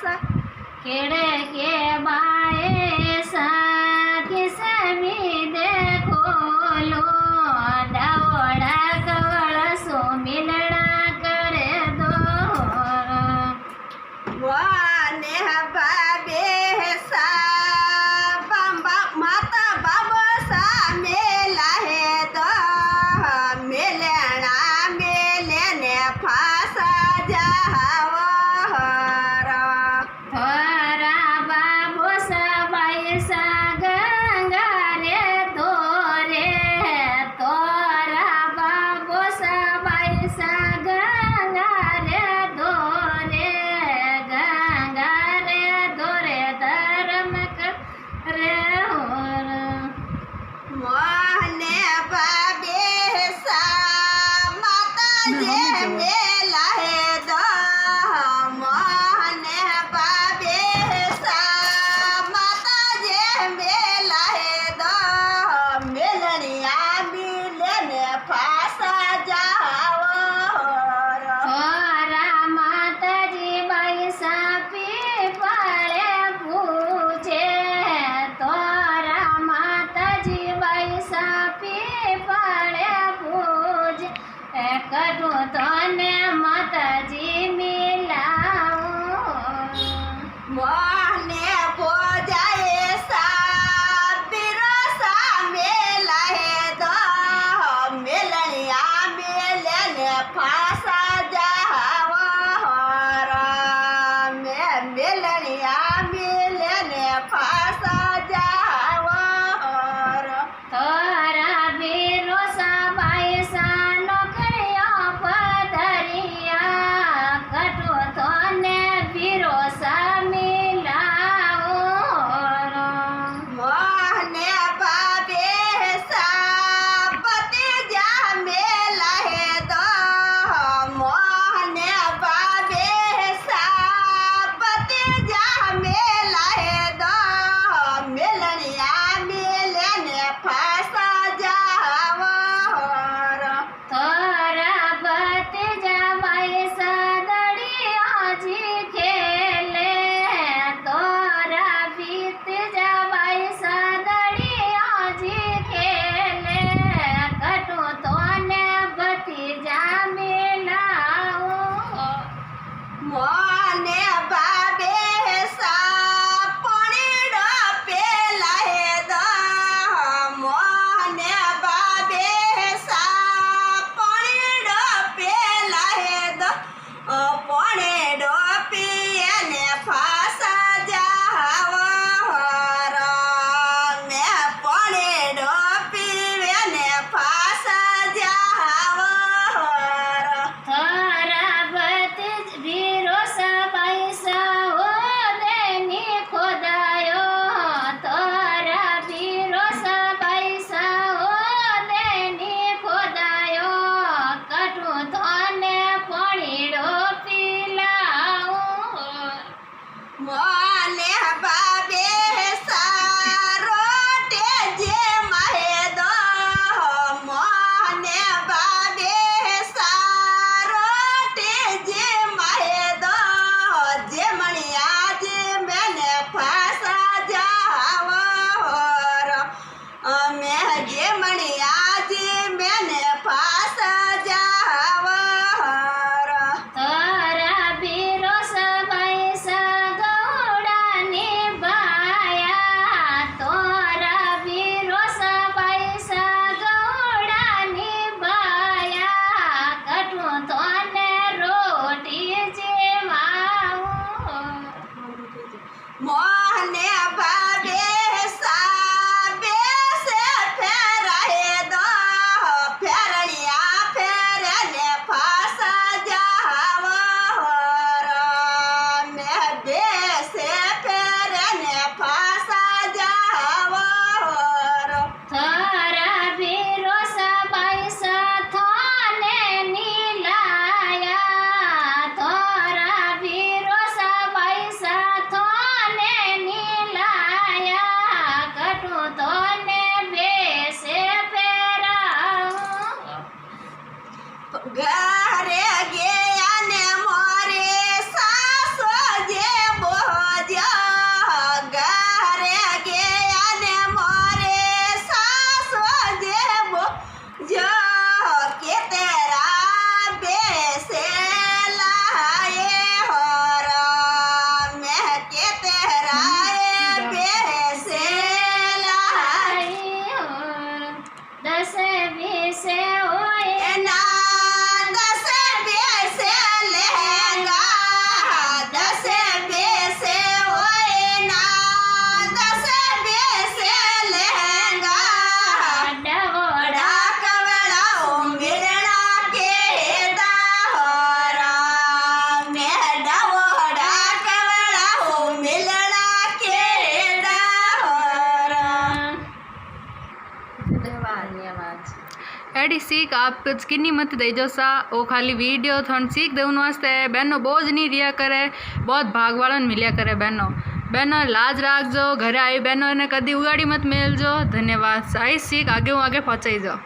केड़े के बाए सा किसमी देखो लो डावड़ा कवड़ सो मिलना करे दो वाने बाबे सा बम्बा माता बाबा सा मेला है दो मिलना मिलने फासा जावा थोरा बाबो सबाई सा गंगा रे तोरे तोरा बाबो सबाई सा गंगा रे तोरे धर्म करे होर मोहने बाबे सा माता जे मेला है दो मोहने बाबे सा माता जे मेला है दो मिलनिया मिलने फासा जाओ थोरा माताजी बाई सा पीपळे पूछे तोरा माताजी बाई सा पीपळे पूछ कटू तने माताजी मिलाऊ मोहने बोजाए सा बिरसा मेला है दो मिलनिया मिलने फासा जाओ मिलनिया मिलने फासा जाओ तोरा बीरो सा बाई सा नौकरिया पधरिया कटो तने बीरो सा मिलाओ मोहने बाबे सा पति जा मेला है दो मोहने बाबे सा पति जा मेला है दो मिलनिया मिलने फासा जाओ तोरा भतीजा बाई सा दड़िया जी खेले तोरा भतीजा बाई सा दड़िया जी खेले कटो तोने भतीजा मिलाओ मोहने बाबे सा पणीडो पेला है दो मोहने बाबे सा पणीडो पेला है दो पणीडो पियने फासा जाओ मैं पणीडो पियने फासा जाओ थोरा भतीज बीरो सा बाई धन्यवाद जी। एडी सीख आप किन्नी मत दे जो सा वो खाली वीडियो थोड़ी सीख देने वास्ते है। बहनों बोझ नहीं रिया करे, बहुत भाग वालन मिलिया करे। बहनों लाज राख जो, घरे आई बहनों ने कदी उगाड़ी मत मेल जो। धन्यवाद। आई सीख आगे पहुँचाई जो।